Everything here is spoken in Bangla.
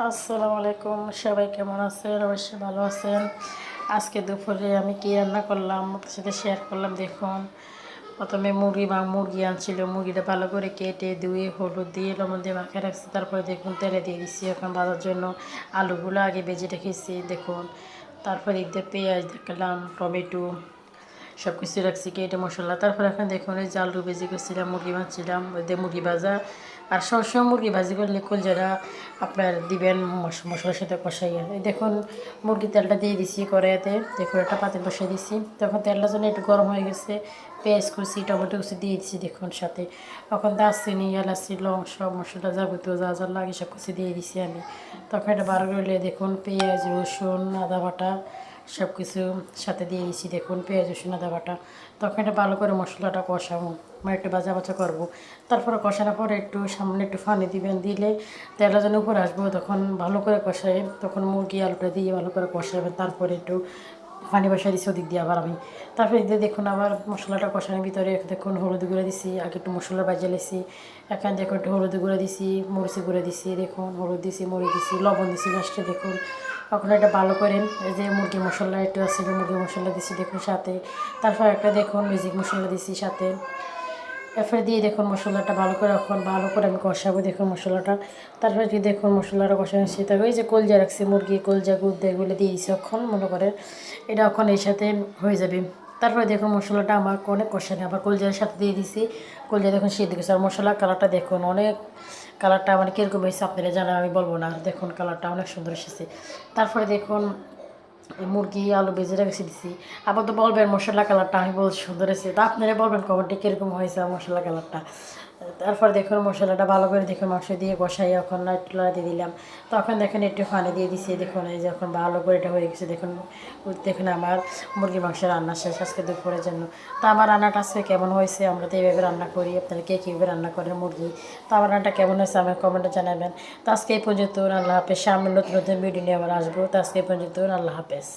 আসসালামু আলাইকুম, সবাই কেমন আছেন? অবশ্যই ভালো আছেন। আজকে দুপুরে আমি কি রান্না করলাম আপনার সাথে শেয়ার করলাম। দেখুন, প্রথমে মুরগি আনছিল। মুরগিটা ভালো করে কেটে ধুয়ে হলুদ দিয়ে লবণ দিয়ে মাখিয়ে রাখছি। তারপরে দেখুন তেলে দিয়ে দিচ্ছি এখন ভাজার জন্য। আলুগুলো আগে ভেজে রেখেছি দেখুন। তারপরে এদিকে পেঁয়াজ দেখলাম, টমেটো সব কিছু রাখছি কেটে মশলা। তারপর এখন দেখুন এই যে আলু ভেজে করছিলাম, মুরগি ভাজছিলাম, ওই দিয়ে মুরগি ভাজা। আর সবসময় মুরগি ভাজি করলে যারা আপনার দিবেন মশলার সাথে কষাইয়া। এই দেখুন মুরগি তেলটা দিয়ে দিছি কড়াইতে। দেখুন একটা পাতিল বসিয়ে দিছি। তখন তেলটা যেন একটু গরম হয়ে গেছে, পেঁয়াজ কুচি টমেটো কুচি দিয়ে দিচ্ছি দেখুন সাথে। তখন দারচিনি এলাচি লং সব মশলা যাবতীয় যা যা লাগে সব কিছু দিয়ে দিছি আমি। তখন এটা বার করলে দেখুন পেঁয়াজ রসুন আদা বাটা সব কিছু সাথে দিয়ে দিচ্ছি দেখুন, পেঁয়াজ রসুন আদা বাটা। তখন এটা ভালো করে মশলাটা কষাবো, মানে একটু ভাজা ভাজা করবো। তারপরে কষানোর পরে একটু সামনে একটু পানি দিবেন, দিলে তেলটা যেন উপরে আসবো। তখন ভালো করে কষাই, তখন মুরগি আলুটা দিয়ে ভালো করে কষাবেন। তারপরে একটু পানি বসাই দিচ্ছি ওদিক দিয়ে আবার আমি। তারপরে এদিকে দেখুন আবার মশলাটা কষানোর ভিতরে দেখুন হলুদ গুঁড়ো দিছি, আগে একটু মশলা বাজিয়ে লেছি। এখানে দেখুন একটু হলুদ গুঁড়ো দিছি, মরিচি গুঁড়ো দিছি, দেখুন হলুদ দিছি, মরিচ দিছি, লবণ দিছি লাস্টে দেখুন। এখন এটা ভালো করে এই যে মুরগি মশলা একটু আছে, মুরগি মশলা দিছি দেখুন সাথে। তারপর একটা দেখুন ম্যাজিক মশলা দিছি সাথে। এরপরে দিয়ে দেখুন মশলাটা ভালো করে এখন ভালো করে আমি কষাবো দেখুন মশলাটা। তারপরে যদি দেখুন মশলাটা কষাচ্ছি, তারপরে ওই যে কলজা রাখছি মুরগি কলজা গুদ্দা এগুলো দিয়ে দিচ্ছি এখন মনে করে এটা এখন এর সাথে হয়ে যাবে। তারপরে দেখুন মশলাটা আমার অনেক কষানি, আবার কলজার সাথে দিয়ে দিছি। কলজা দেখুন সিদ্ধ গেছে। আর মশলার কালারটা দেখুন অনেক, কালারটা মানে কীরকম হয়েছে আপনারা জানা আমি বলবো না। দেখুন কালারটা অনেক সুন্দর এসেছে। তারপরে দেখুন মুরগি আলু ভেজে রেখে দিছি। আবার তো বলবেন মশলা কালারটা আমি বল সুন্দর হয়েছে, তা আপনারা বলবেন কমেন্টে কীরকম হয়েছে মশলা কালারটা। তারপর দেখুন মশলাটা ভালো করে দেখুন মাংস দিয়ে কষাই এখন একটু দিয়ে দিলাম। তখন দেখেন একটু পানি দিয়ে দিছি দেখুন। এই যখন ভালো করে এটা হয়ে গেছে দেখুন, দেখুন আমার মুরগি মাংস রান্না শেষ আজকে দুপুরের জন্য। তো আমার রান্নাটা আজকে কেমন হয়েছে, আমরা তো এইভাবে রান্না করি, আপনারা কে কীভাবে রান্না করেন মুরগি। তো আমার রান্নাটা কেমন হয়েছে আমার কমেন্টে জানাবেন। তো আজকে এই পর্যন্ত, আল্লাহ হাফেজ। সামনে নতুন নতুন ভিডিও নিয়ে আবার আসবো। তো আজকে এই পর্যন্ত, আল্লাহ হাফেজ।